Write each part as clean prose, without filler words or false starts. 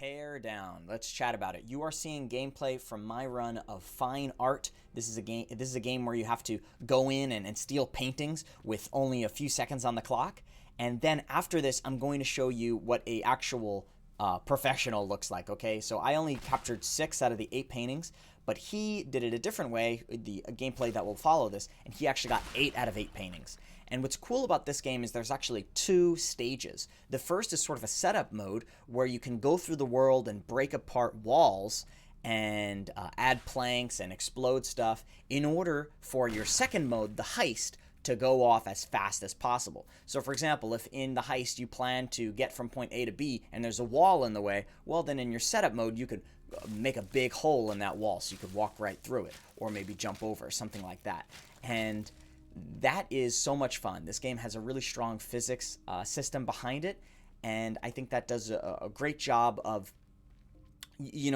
Teardown. Let's chat about it. You are seeing gameplay from my run of Fine Art. This is a game where you have to go in and steal paintings with only a few seconds on the clock. And then after this, I'm going to show you what a actual professional looks like. Okay, so I only captured 6 out of the 8 paintings, but he did it a different way. The gameplay that will follow this, and he actually got 8 out of 8 paintings. And what's cool about this game is there's actually 2 stages. The first is sort of a setup mode where you can go through the world and break apart walls and add planks and explode stuff in order for your second mode, the heist, to go off as fast as possible. So for example, if in the heist you plan to get from point A to B and there's a wall in the way, well then in your setup mode you could make a big hole in that wall so you could walk right through it, or maybe jump over or something like that. And that is so much fun. This game has a really strong physics system behind it, and I think that does a great job of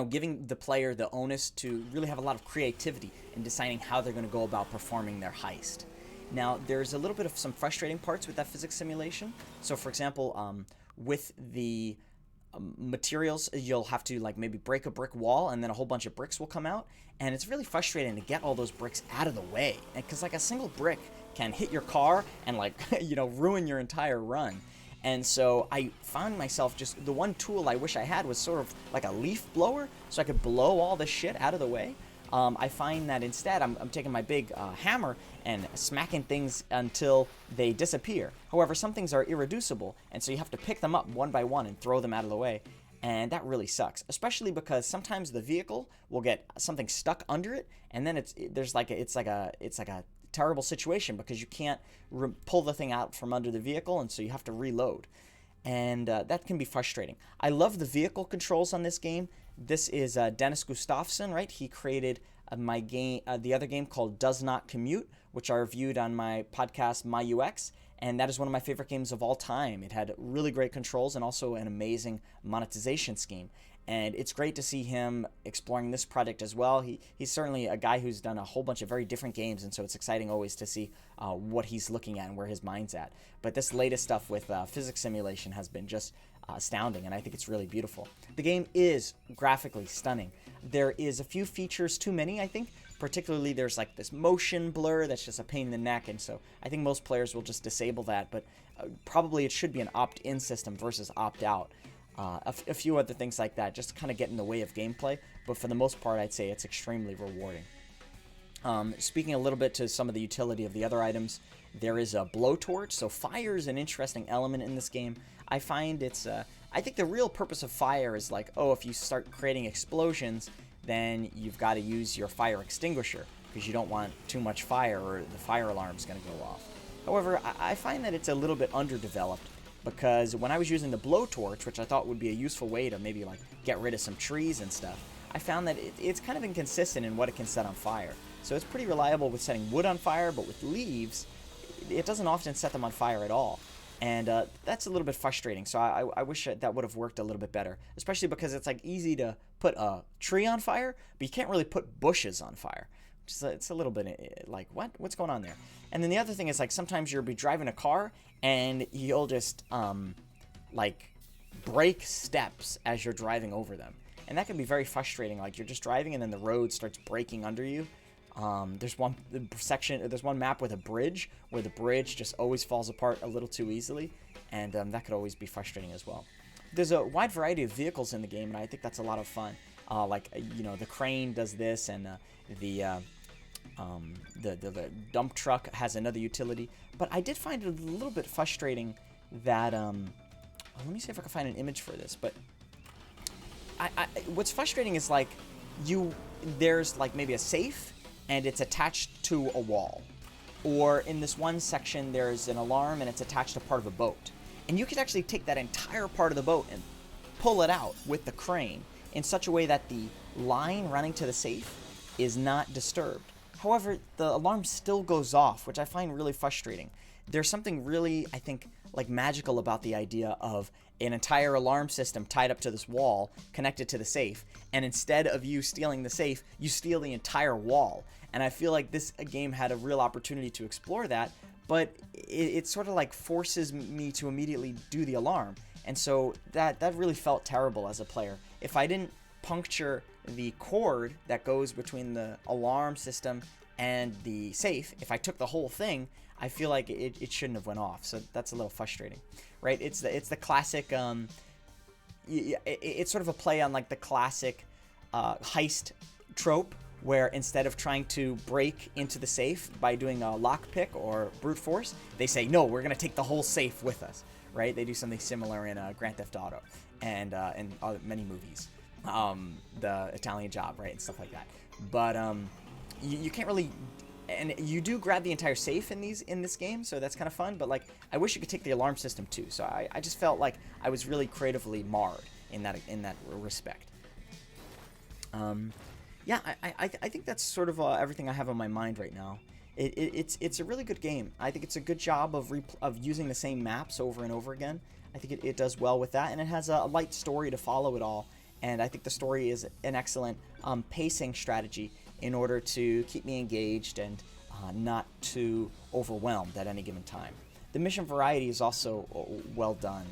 giving the player the onus to really have a lot of creativity in deciding how they're going to go about performing their heist. Now, there's a little bit of some frustrating parts with that physics simulation. So, for example, with the materials, you'll have to maybe break a brick wall, and then a whole bunch of bricks will come out, and it's really frustrating to get all those bricks out of the way, because a single brick can hit your car and ruin your entire run. And so I found myself, just the one tool I wish I had was sort of like a leaf blower, so I could blow all this shit out of the way. I find that instead I'm taking my big hammer and smacking things until they disappear. However, some things are irreducible, and so you have to pick them up one by one and throw them out of the way. And that really sucks, especially because sometimes the vehicle will get something stuck under it, and then it's like a terrible situation because you can't pull the thing out from under the vehicle, and so you have to reload. And that can be frustrating. I love the vehicle controls on this game. This is Dennis Gustafsson, right? He created my game, the other game called Does Not Commute, which I reviewed on my podcast, My UX, and that is one of my favorite games of all time. It had really great controls and also an amazing monetization scheme. And it's great to see him exploring this project as well. He's certainly a guy who's done a whole bunch of very different games, and so it's exciting always to see what he's looking at and where his mind's at. But this latest stuff with physics simulation has been just astounding, and I think it's really beautiful. The game is graphically stunning. There is a few features too many, I think. Particularly, there's this motion blur that's just a pain in the neck, and so I think most players will just disable that, but probably it should be an opt-in system versus opt-out. A few other things like that just kind of get in the way of gameplay, but for the most part I'd say it's extremely rewarding. Speaking a little bit to some of the utility of the other items, there is a blowtorch, so fire is an interesting element in this game. I find I think the real purpose of fire is if you start creating explosions, then you've got to use your fire extinguisher because you don't want too much fire or the fire alarm is going to go off. However, I find that it's a little bit underdeveloped, because when I was using the blowtorch, which I thought would be a useful way to maybe get rid of some trees and stuff, I found that it's kind of inconsistent in what it can set on fire. So it's pretty reliable with setting wood on fire, but with leaves, it doesn't often set them on fire at all. And that's a little bit frustrating, so I wish that would have worked a little bit better, especially because it's easy to put a tree on fire, but you can't really put bushes on fire. It's a little bit what's going on there? And then the other thing is sometimes you'll be driving a car and you'll just break steps as you're driving over them, and that can be very frustrating. You're just driving and then the road starts breaking under you. There's one map with a bridge where the bridge just always falls apart a little too easily, and that could always be frustrating as well. There's a wide variety of vehicles in the game, and I think that's a lot of fun. The crane does this, and the dump truck has another utility. But I did find it a little bit frustrating that let me see if I can find an image for this. But what's frustrating is there's maybe a safe and it's attached to a wall, or in this one section there's an alarm and it's attached to part of a boat, and you could actually take that entire part of the boat and pull it out with the crane in such a way that the line running to the safe is not disturbed. However, the alarm still goes off, which I find really frustrating. There's something really, I think, magical about the idea of an entire alarm system tied up to this wall, connected to the safe, and instead of you stealing the safe, you steal the entire wall. And I feel like this game had a real opportunity to explore that, but it sort of forces me to immediately do the alarm. And so that really felt terrible as a player. If I didn't puncture the cord that goes between the alarm system and the safe, if I took the whole thing, I feel like it shouldn't have went off. So that's a little frustrating, right? It's the classic. It's sort of a play on like the classic heist trope, where instead of trying to break into the safe by doing a lockpick or brute force, they say, no, we're going to take the whole safe with us, right? They do something similar in Grand Theft Auto and in many movies. The Italian Job, right, and stuff like that. But you can't really, and you do grab the entire safe in this game, so that's kind of fun. But like, I wish you could take the alarm system too. So I just felt like I was really creatively marred in that respect. Yeah, I think that's sort of everything I have on my mind right now. It's a really good game. I think it's a good job of using the same maps over and over again. I think it does well with that, and it has a light story to follow it all. And I think the story is an excellent pacing strategy in order to keep me engaged and not too overwhelmed at any given time. The mission variety is also well done,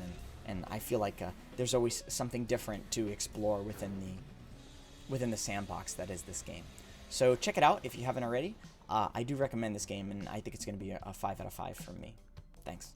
and I feel like there's always something different to explore within the sandbox that is this game. So check it out if you haven't already. I do recommend this game, and I think it's going to be a 5 out of 5 from me. Thanks.